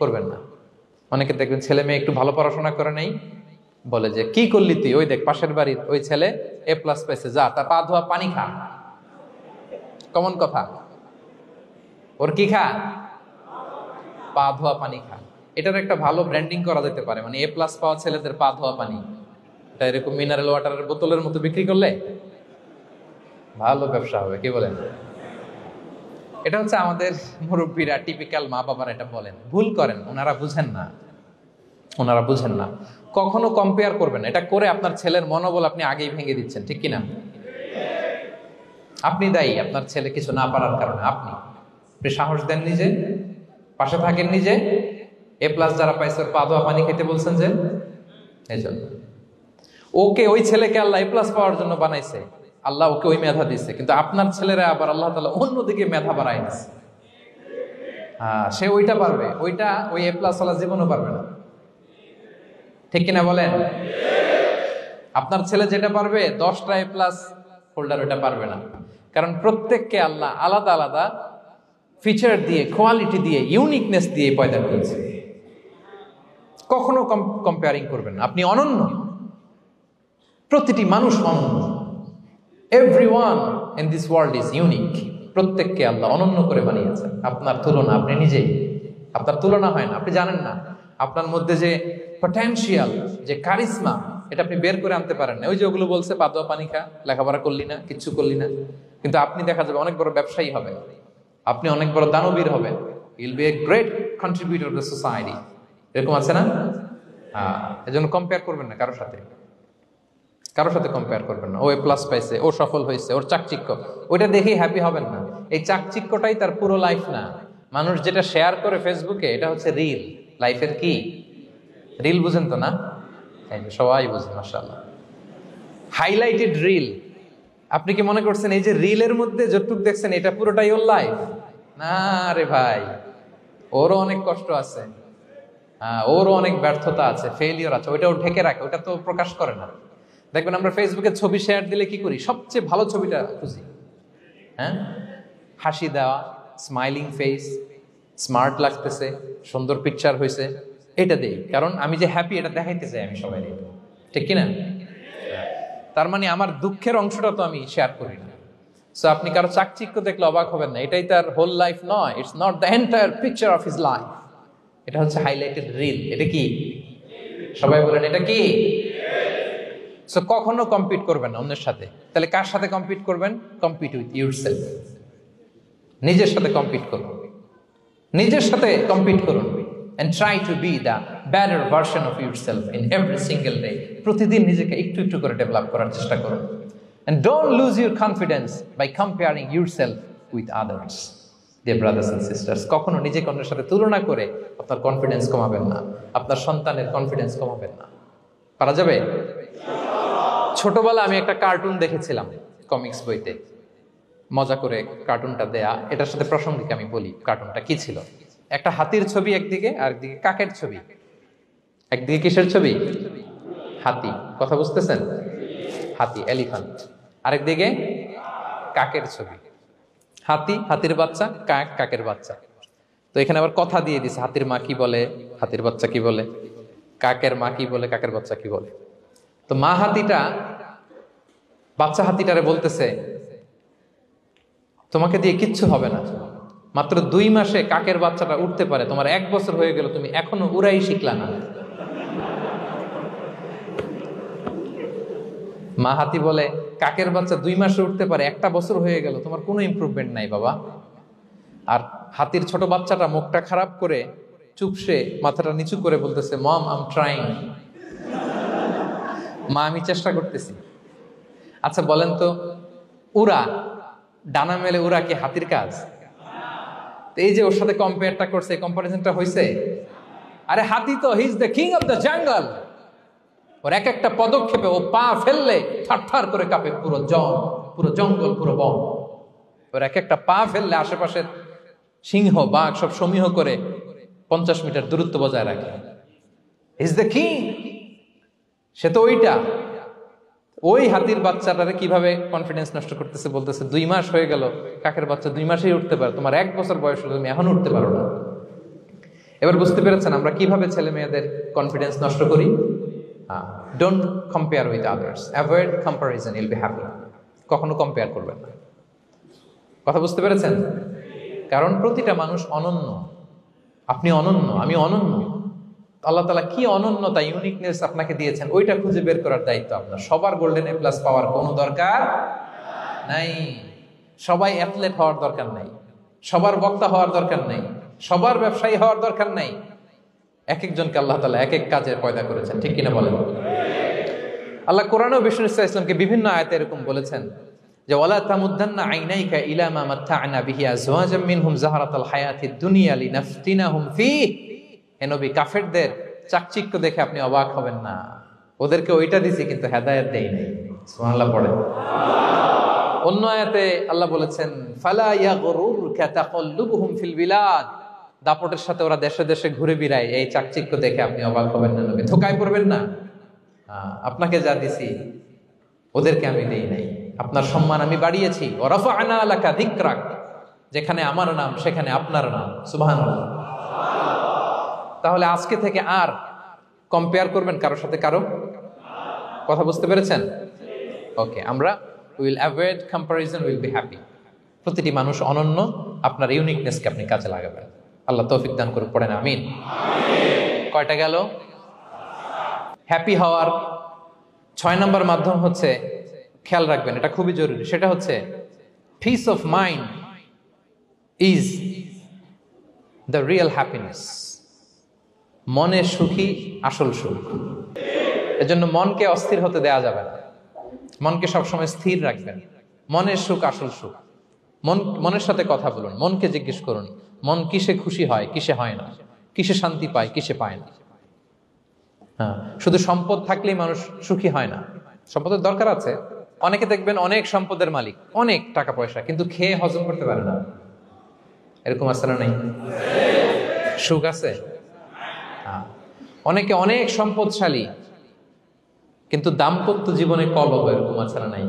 করবেন না। অনেকে দেখবেন ছেলে মেয়ে একটু ভালো পড়াশোনা করে নেই, বলে যে কি করলি তুই, ওই দেখ পাশের বাড়ির ওই ছেলে A+ পাইছে, যা তার পা ধোয়া পানি খা। কমন কথা, ওর কি খা, পা ধোয়া পানি খা। এটার একটা ভালো ব্র্যান্ডিং করা যেতে পারে, মানে A+ পাওয়া ছেলেদের পা ধোয়া পানি, এটা এরকম মিনারেল ওয়াটারের বোতলের মতো বিক্রি করলে ভালো ব্যবসা হবে, কি বলেন? এটা হচ্ছে আমাদের মুরব্বীরা, টিপিক্যাল মা বাবারা এটা বলেন, ভুল করেন, ওনারা বুঝেন না, ওনারা বুঝেন না। কখনো কম্পেয়ার করবেন, এটা করে আপনার ছেলের মনোবল আপনি আগেই ভেঙে দিচ্ছেন, ঠিক কিনা? আপনি দায়ী আপনার ছেলে কিছু না পারার কারণে। আপনি সাহস দেন নিজে, পাশে থাকেন নিজে। A+ যারা পাইছে ওর পা ধোয়া পানি খেতে বলছেন যে, এই জন্য ওকে, ওই ছেলেকে আল্লাহ A+ পাওয়ার জন্য বানাইছে, আল্লাহ ওকে ওই মেধা দিচ্ছে, কিন্তু আপনার ছেলেরা আবার আল্লাহ তাআলা অন্যদিকে মেধা বাড়াই দিচ্ছে। সে ওইটা পারবে, ওইটা ওই A+ ওয়ালা জীবনও পারবে না, ঠিক কিনা বলেন? আপনার ছেলে যেটা পারবে 10টা A+ হোল্ডার ওইটা পারবে না, কারণ প্রত্যেককে আল্লাহ আলাদা আলাদা ফিচার দিয়ে, কোয়ালিটি দিয়ে, ইউনিকনেস দিয়ে পয়দা করেছে। কখনো কম্পেয়ারিং করবেন না, আপনি অনন্য, প্রতিটি মানুষ অনন্য। Everyone in this world is unique. প্রত্যেককে আল্লাহ অনন্য করে বানিয়েছেন। আপনার তুলনা আপনি নিজেই, আপনার তুলনা হয় না, আপনি জানেন না আপনার মধ্যে যে পটেনশিয়াল, যে কারিশমা, এটা আপনি বের করে আনতে পারেন না। ওই যে ওগুলো বলছে পা ধোয়া পানি খা, লেখাপড়া করলি না, কিচ্ছু করলি না, কিন্তু আপনি দেখা যাবে অনেক বড় ব্যবসায়ী হবেন, আপনি অনেক বড় দানবীর হবেন, you'll B a great contributor two society. এরকম আছে না? এজন্য কম্পেয়ার করবেন না কারোর সাথে, কারোর সাথে কম্পেয়ার করবেন না। ও A+ পাইছে, ও সফল হয়েছে, ওর চাকচিক্য, ওইটা দেখেই হ্যাপি হবেন না। এই চাকচিক্যটাই তার পুরো লাইফ না। মানুষ যেটা শেয়ার করে ফেসবুকে, এটা হচ্ছে রিল, লাইফের কি রিল, বুঝেন তো না? সবাই বুঝেন, মাশাআল্লাহ। Highlighted reel. আপনি কি মনে করছেন এই যে রিলের মধ্যে যতটুকু দেখছেন এটা পুরোটাই ওর লাইফ? না রে ভাই, ওরও অনেক কষ্ট আছে, ওরও অনেক ব্যর্থতা আছে, ফেলিওর আছে, ওইটাও ঢেকে রাখে, ওটা তো প্রকাশ করে না। দেখবেন আমরা ফেসবুকে ছবি শেয়ার দিলে কি করি, সবচেয়ে ভালো ছবিটা খুঁজি, হ্যাঁ, হাসি দেওয়া, স্মাইলিং ফেস, স্মার্ট লাগতেছে, সুন্দর পিকচার হয়েছে, এটা দেই, কারণ আমি যে হ্যাপি এটা দেখাইতে চাই আমি সবাই, ঠিক কিনা? তার মানে আমার দুঃখের অংশটা তো আমি শেয়ার করি না। সো আপনি কারো চাকচিক্য দেখলে অবাক হবেন না, এটাই তার হোল লাইফ নয়, it's not the entire picture of his life. এটা হচ্ছে হাইলাইটেড রিল। এটা কি? সবাই বলেন এটা কি? সো কখনো কম্পিট করবেন না অন্যের সাথে। তাহলে কার সাথে কম্পিট করবেন? Compete with yourself. নিজের সাথে কম্পিট করুন, নিজের সাথে কম্পিট করুন, and try to be the better version of yourself in every single day. প্রতিদিন নিজেকে একটু একটু করে ডেভেলপ করার চেষ্টা করুন। And don't lose your confidence by comparing yourself with others. Dear brothers and sisters, কখনো নিজেকে অন্যের সাথে তুলনা করে আপনার কনফিডেন্স কমাবেন না, আপনার সন্তানের কনফিডেন্স কমাবেন না। পারা যাবে? ছোটবেলা আমি একটা কার্টুন দেখেছিলাম কমিক্স বইতে, মজা করে কার্টুনটা দেয়া, এটার সাথে প্রাসঙ্গিক আমি বলি কার্টুনটা কি ছিল। একটা হাতির ছবি একদিকে, আর একদিকে কাকের ছবি। একদিকে কিসের ছবি? হাতি, কথা বুঝতেছেন? হাতি, এলিফ্যান্ট। আরেকদিকে কাকের ছবি। হাতি, হাতির বাচ্চা, কাক, কাকের বাচ্চা। তো এখানে আবার কথা দিয়ে দিছে, হাতির মা কি বলে, হাতির বাচ্চা কি বলে, কাকের মা কি বলে, কাকের বাচ্চা কি বলে। তো মা হাতিটা বাচ্চা হাতিটারে বলতেছে, তোমাকে দিয়ে কিচ্ছু হবে না, মাত্র 2 মাসে কাকের বাচ্চাটা উঠতে পারে, তোমার 1 বছর হয়ে গেল, তুমি এখনো উড়াই শিখলা না। মা হাতি বলে, কাকের বাচ্চা 2 মাসে উঠতে পারে, 1 বছর হয়ে গেল, তোমার কোনো ইমপ্রুভমেন্ট নাই বাবা। আর হাতির ছোট বাচ্চাটা মুখটা খারাপ করে চুপসে মাথাটা নিচু করে বলতেছে, মম আই এম ট্রাইং, মা আমি চেষ্টা করতেছি। আচ্ছা বলেন তো, উড়া, ডানা মেলে উড়া কি হাতির কাজ? এই যে ওর সাথে কম্পেয়ারটা করছে, কম্পারিজনটা হইছে। আরে হাতি তো he is the king of the jungle. ওর এক একটা পদক্ষেপে ও পা ফেললে থারথার করে কাঁপে পুরো জঙ্গল, পুরো বন। ওর এক একটা পা ফেললে আশেপাশের সিংহ, বাঘ সব সমীহ করে 50 মিটার দূরত্ব বজায় রাখে। ইজ দ্য কিং, সে তো ওইটা। ওই হাতির বাচ্চাটারে কিভাবে কনফিডেন্স নষ্ট করতেছে, বলতেছে 2 মাস হয়ে গেল, কাকের বাচ্চা 2 মাসেই উঠতে পারে, তোমার 1 বছর বয়স হলো, তুমি এখন উঠতে পারো না। এবার বুঝতে পেরেছেন আমরা কিভাবে ছেলে মেয়েদের কনফিডেন্স নষ্ট করি? Don't compare with others, avoid comparison, you'll be happy. কখনো কম্পেয়ার করবেন না। কথা বুঝতে পেরেছেন? কারণ প্রতিটা মানুষ অনন্য। আপনি অনন্য, আমি অনন্য। আল্লাহ তাআলা কি অনন্যতা, ইউনিকনেস আপনাকে দিয়েছেন, ওইটা খুঁজে বের করার দায়িত্ব আপনার। সবার গোল্ডেন এ প্লাস পাওয়ার কোনো দরকার নাই। সবাই অ্যাথলেট হওয়ার দরকার নাই, সবার বক্তা হওয়ার দরকার নাই, সবার ব্যবসায়ী হওয়ার দরকার নাই। এক একজনকে আল্লাহ তাআলা এক এক কাজে পয়দা করেছেন, ঠিক কিনা বলেন? আল্লাহ কোরআনেও বিষ্ণু ইসা ইসলামকে বিভিন্ন আয়াতে এরকম বলেছেন যে ওয়ালা তামুদ্দান্না আইনাইকা ইলা মা মাত্তা'না বিহি আজওয়াজাম মিনহুম যাহরাতাল হায়াতিদ দুনিয়া লিনাফতিনাহুম ফীহ। হে নবী, কাফেরদের চাকচিক্য দেখে আপনি অবাক হবেন না। ওদেরকে ওইটা দিছি কিন্তু হেদায়েত দেই নাই। সুবহানাল্লাহ পড়ে। অন্য আয়াতে আল্লাহ বলেছেন ফালা ইয়াগরুরকা তাকাল্লুবুহুম ফিল বিলাদ। দাপটের সাথে ওরা দেশে দেশে ঘুরে বেড়ায়, এই চাকচিক্য দেখে আপনি অবাক হবেন না নবী, ধোঁকায় পড়বেন না। আপনাকে যা দিছি ওদেরকে আমি দেই নাই। আপনার সম্মান আমি বাড়িয়েছি। ওয়া রাফা'না লাকা যিকরাক, যেখানে আমার নাম সেখানে আপনার নাম। সুবহানাল্লাহ। তাহলে আজকে থেকে আর কম্পেয়ার করবেন কারোর সাথে কারো? কথা বুঝতে পেরেছেন? ওকে, আমরা will avoid comparison, will be happy. প্রতিটি মানুষ অনন্য, আপনার ইউনিকনেসকে আপনি কাজে লাগাবেন। আল্লাহ তৌফিক দান করুক, পড়েন আমিন। কয়টা গেল? হ্যাপি হওয়ার 6 নম্বর মাধ্যম হচ্ছে, খেয়াল রাখবেন এটা খুবই জরুরি, সেটা হচ্ছে piece of mind is the real happiness. মনে সুখী আসল সুখ। এজন্য মনকে অস্থির হতে দেয়া যাবে না, মনকে সবসময় স্থির রাখবেন। মনের সুখ আসল সুখ। মনের সাথে কথা বলুন, মনকে জিজ্ঞেস করুন মন কিসে খুশি হয়, কিসে হয় না, কিসে শান্তি পায়, কিসে পায় না। শুধু সম্পদ থাকলেই মানুষ সুখী হয় না, সম্পদের দরকার আছে। অনেকে দেখবেন অনেক সম্পদের মালিক, অনেক টাকা পয়সা, কিন্তু খেয়ে হজম করতে পারে না। এরকম আছে না নাই? সুখ আছে? অনেকে অনেক সম্পদশালী, কিন্তু দাম্পত্য জীবনে কলহ, এরকম আছে না নাই?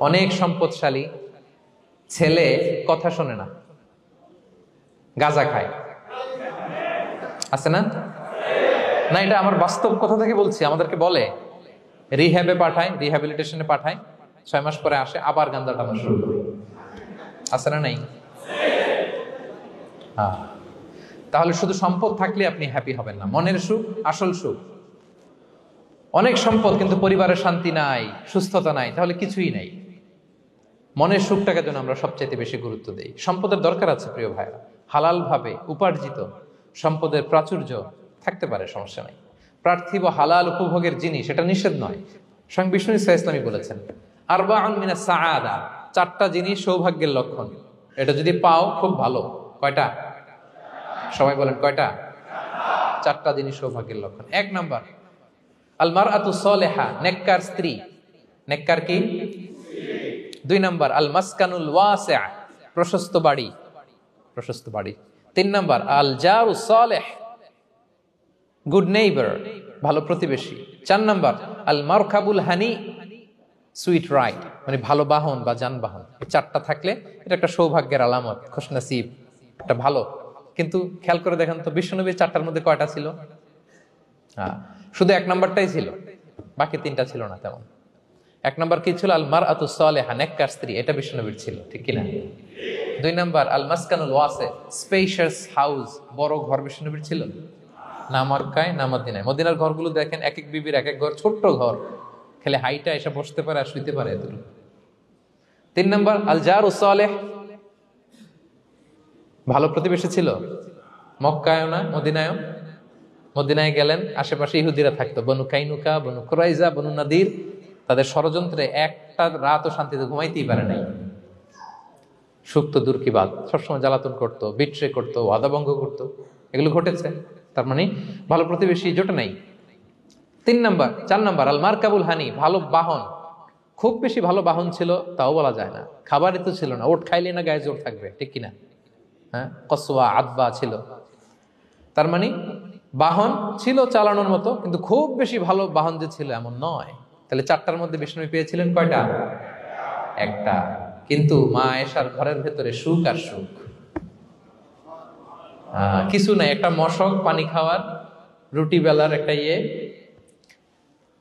অনেক সম্পদশালী ছেলে কথা শোনে না, গাঁজা খায়, আছে না? না, এটা আমার বাস্তব কথা থেকে বলছি। আমাদেরকে বলে রিহ্যাবে পাঠায়, রিহ্যাবিলিটেশনে পাঠায়, 6 মাস পরে আসে আবার গাঁজা টানা শুরু করে। আছে না নাই? তাহলে শুধু সম্পদ থাকলে আপনি হ্যাপি হবেন না। মনের সুখ আসল সুখ। অনেক সম্পদ কিন্তু পরিবারের শান্তি নাই, সুস্থতা নাই, তাহলে কিছুই নাই। মনের সুখটাকে যেন আমরা সবচাইতে বেশি গুরুত্ব দেই। সম্পদের দরকার আছে প্রিয় ভাইরা, হালাল ভাবে উপার্জিত সম্পদের প্রাচুর্য থাকতে পারে, সমস্যা নাই। পার্থিব হালাল উপভোগের জিনিস, এটা নিষেধ নয়। স্বয়ং বিষ্ণু ইসা ইসলামী বলেছেন আরবাউন মিনাস সাআদা, 4টা জিনিস সৌভাগ্যের লক্ষণ। এটা যদি পাও খুব ভালো। কয়টা? সবাই বলেন কয়টা? 4টা জিনিস সৌভাগ্যের লক্ষণ। 1 নাম্বার আল মারআতু সালেহা, নেককার স্ত্রী। নেককার কি? 2 নাম্বার আল মাসকানুল ওয়াসিআ, প্রশস্ত বাড়ি, প্রশস্ত বাড়ি। 3 নাম্বার আল জারু সালেহ, গুড নেইবার, ভালো প্রতিবেশী। 4 নাম্বার আল মারকাবুল হানি, সুইট রাইড, মানে ভালো বাহন বা যানবাহন। 4টা থাকলে এটা একটা সৌভাগ্যের আলামত, খুশনসিব, এটা ভালো। কিন্তু খেয়াল করে দেখেন তো বিশ্বনবীর 4টার মধ্যে কয়টা ছিল? শুধু 1 নাম্বারটাই ছিল, বাকি 3টা ছিল না তেমন। 1 নাম্বার কি ছিল? আল মারআতু সালেহা, নেককার স্ত্রী, এটা বিশ্বনবীর ছিল, ঠিক কিনা? 2 নাম্বার আল মাসকানুল ওয়াসি, স্পেশিয়াস হাউস, বড় ঘর, বিশ্বনবীর ছিল না মক্কায় না মদিনায়। মদিনার ঘরগুলো দেখেন এক এক বিবির এক এক ঘর, ছোট্ট ঘর, খেলে হাইটা এসে বসতে পারে আর শুইতে পারে এতটুকু। 3 নাম্বার আল জারু সালেহ, ভালো প্রতিবেশী ছিল। মক্কায়ও না মদিনায়ও। মদিনায় গেলেন, আশেপাশে ইহুদিরা থাকতো, বনু কাইনুকা, বনু কুরাইজা, বনু নাদির। তাদের ষড়যন্ত্রে একটা রাতও শান্তিতে ঘুমাইতেই পারে নাই। সুখ তো দূর কি বাদ, সবসময় জ্বালাতন করতো, বিট্রে করতো, ওয়াদাভঙ্গ করতো, এগুলো ঘটেছে। তার মানে ভালো প্রতিবেশী জোটে নাই। 4 নাম্বার আল মারকাবুল হানি, ভালো বাহন। খুব বেশি ভালো বাহন ছিল তাও বলা যায় না, খাবারই তো ছিল না, ওট খাইলে না গায়ে জোর থাকবে, ঠিক কিনা? কসওয়া আদবা ছিল। তার মানে বাহন ছিল চালানোর মতো, কিন্তু খুব বেশি ভালো বাহন যে ছিল এমন নয়। তাহলে 4টার মধ্যে বিষ্ণু পেয়েছিলেন কয়টা? 1টা। কিন্তু মা আয়েশার ঘরের ভেতরে সুখ আর সুখ। কিছু নাই, একটা মশক, পানি খাওয়ার, রুটি বেলার একটা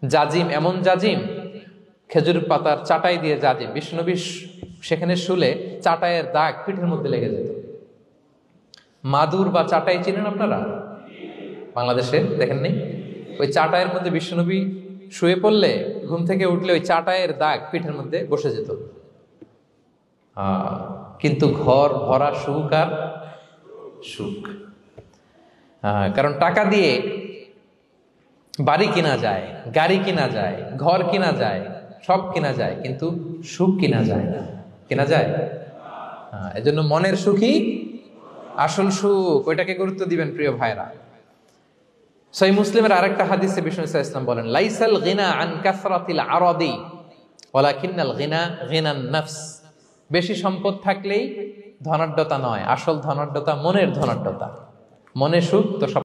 জাজিম, এমন জাজিম, খেজুর পাতার চাটাই দিয়ে জাজিম, বিষ্ণুনবী সেখানে শুলে চাটাইয়ের দাগ পিঠের মধ্যে লেগে যেত। মাদুর বা চাটাই চিনেন আপনারা? বাংলাদেশে দেখেননি? ওই চাটাইয়ের মধ্যে বিষ্ণুনবী শুয়ে পড়লে, ঘুম থেকে উঠলে ওই চাটাইয়ের দাগ পিঠের মধ্যে বসে যেত। কিন্তু ঘর ভরা সুখ আর সুখ। কারণ টাকা দিয়ে বাড়ি কিনা যায়, গাড়ি কিনা যায়, ঘর কিনা যায়, সব কিনা যায়, কিন্তু সুখ কিনা যায় না। কিনা যায়? এজন্য মনের সুখই আসল সুখ, ওইটাকে গুরুত্ব দিবেন প্রিয় ভাইরা। সহিহ মুসলিমের আরেকটা হাদিসে বিষ্ণু ইসলাম বলেন, লাইসাল গিনা আন কাসরাতিল আরাদি ওয়ালাকিন্নাল গিনা গিনান নফস। বেশি সম্পদ থাকলেই ধনাঢ্যতা নয়, আসল ধনাঢ্যতা মনের ধনাঢ্যতা। মনে সুখ তো সব